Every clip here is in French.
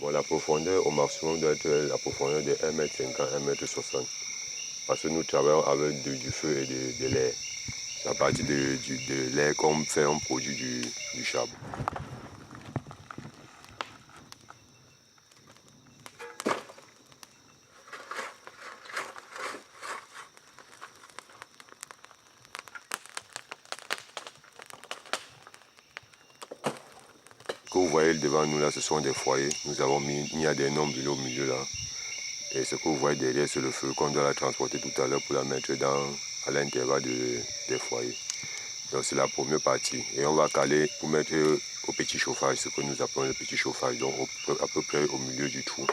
Bon, la profondeur au maximum doit être la profondeur de 1,50 m, 1,60 m. Parce que nous travaillons avec du feu et de l'air. C'est à partir de l'air qu'on fait un produit du charbon. Ce que vous voyez devant nous là, ce sont des foyers. Nous avons mis des nombres au milieu là. Et ce que vous voyez derrière, c'est le feu qu'on doit la transporter tout à l'heure pour la mettre à l'intervalle des foyers. Donc c'est la première partie. Et on va caler pour mettre au petit chauffage, ce que nous appelons le petit chauffage, donc à peu près au milieu du trou.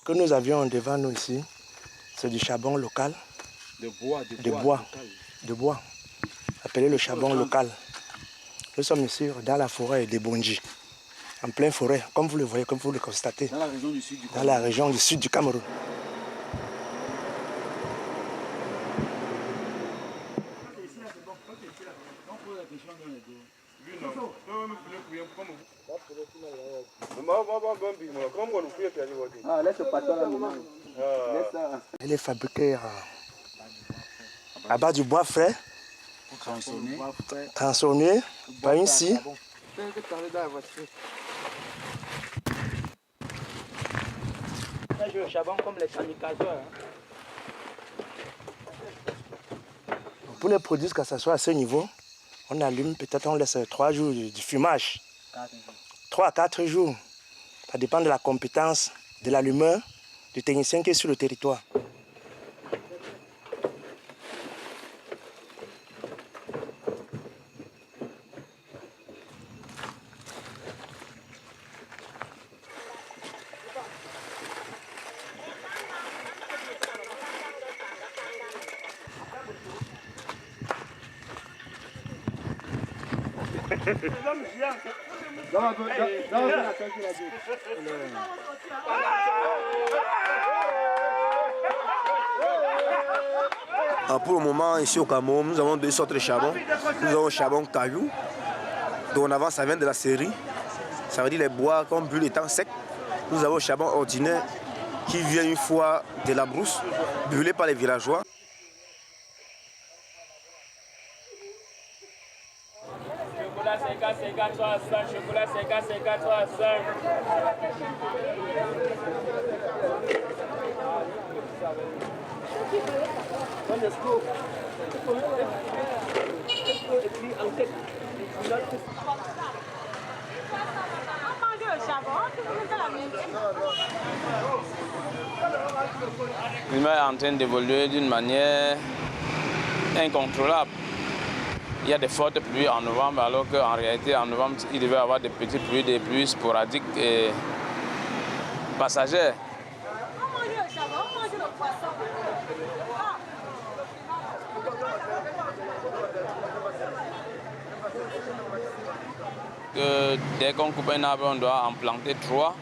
Que nous avions devant nous ici, c'est du charbon local. De bois, appelé le charbon local. Nous sommes ici dans la forêt de Bondji, en pleine forêt, comme vous le voyez, comme vous le constatez. Dans la région du sud du Cameroun. Dans la région du sud du Cameroun. Elle est fabriquée à base du bois frais, transformé par une scie. Le charbon comme les kamikazes. Pour les produire que ça soit à ce niveau, on allume, peut-être on laisse 3 jours du fumage. 3 à 4 jours. Ça dépend de la compétence de l'allumeur, du technicien qui est sur le territoire. Pour le moment, ici au Cameroun, nous avons 2 sortes de charbon. Nous avons le charbon caillou, dont avant ça vient de la série. Ça veut dire les bois qu'on brûle étant secs. Nous avons le charbon ordinaire qui vient une fois de la brousse, brûlé par les villageois. Chocolat 50, 53 à 5, chocolat 50, 53 à 5. L'humain est en train d'évoluer d'une manière incontrôlable. Il y a des fortes pluies en novembre, alors qu'en réalité, en novembre, il devait y avoir des petites pluies, des pluies sporadiques et passagères. Dès qu'on coupe un arbre, on doit en planter 3.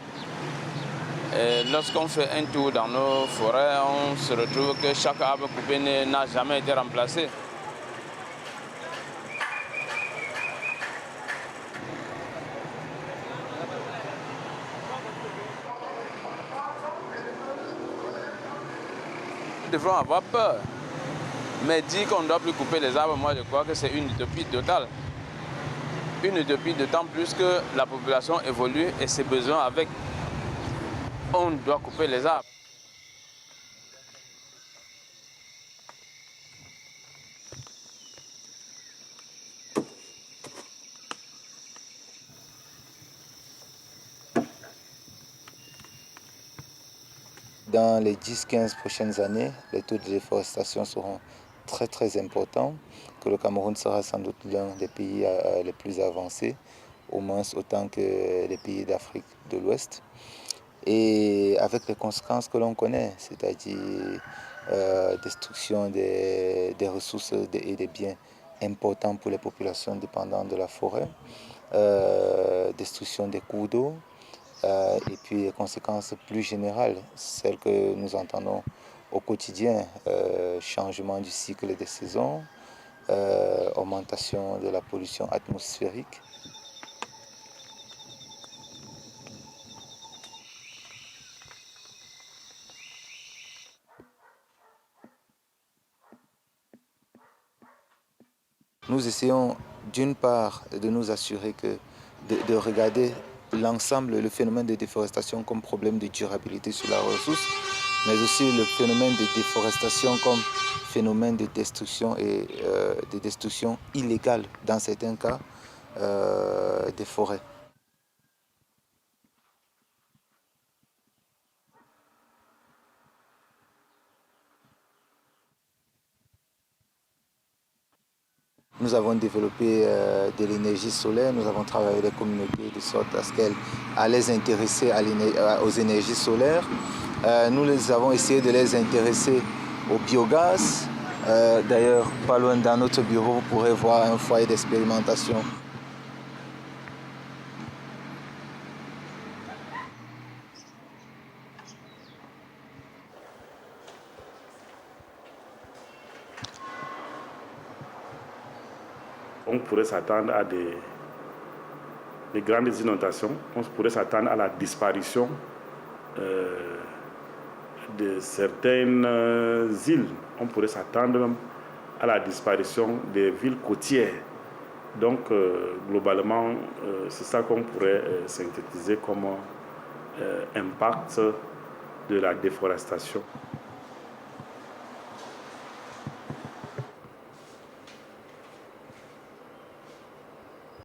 Lorsqu'on fait un tour dans nos forêts, on se retrouve que chaque arbre coupé n'a jamais été remplacé. Nous devrons avoir peur. Mais dire qu'on ne doit plus couper les arbres, moi je crois que c'est une utopie totale. Une utopie d'autant plus que la population évolue et ses besoins avec. On doit couper les arbres. Dans les 10-15 prochaines années, les taux de déforestation seront très importants, que le Cameroun sera sans doute l'un des pays les plus avancés au moins autant que les pays d'Afrique de l'Ouest. Et avec les conséquences que l'on connaît, c'est-à-dire destruction des ressources et des biens importants pour les populations dépendantes de la forêt, destruction des cours d'eau, et puis les conséquences plus générales, celles que nous entendons au quotidien, changement du cycle des saisons, augmentation de la pollution atmosphérique. Nous essayons d'une part de nous assurer de regarder l'ensemble, le phénomène de déforestation comme problème de durabilité sur la ressource, mais aussi le phénomène de déforestation comme phénomène de destruction et de destruction illégale dans certains cas des forêts. Nous avons développé de l'énergie solaire, nous avons travaillé avec les communautés de sorte à ce qu'elles les intéresser aux énergies solaires. Nous avons essayé de les intéresser au biogaz. D'ailleurs, pas loin dans notre bureau, vous pourrez voir un foyer d'expérimentation. On pourrait s'attendre à des grandes inondations, on pourrait s'attendre à la disparition de certaines îles, on pourrait s'attendre même à la disparition des villes côtières. Donc, globalement, c'est ça qu'on pourrait synthétiser comme impact de la déforestation.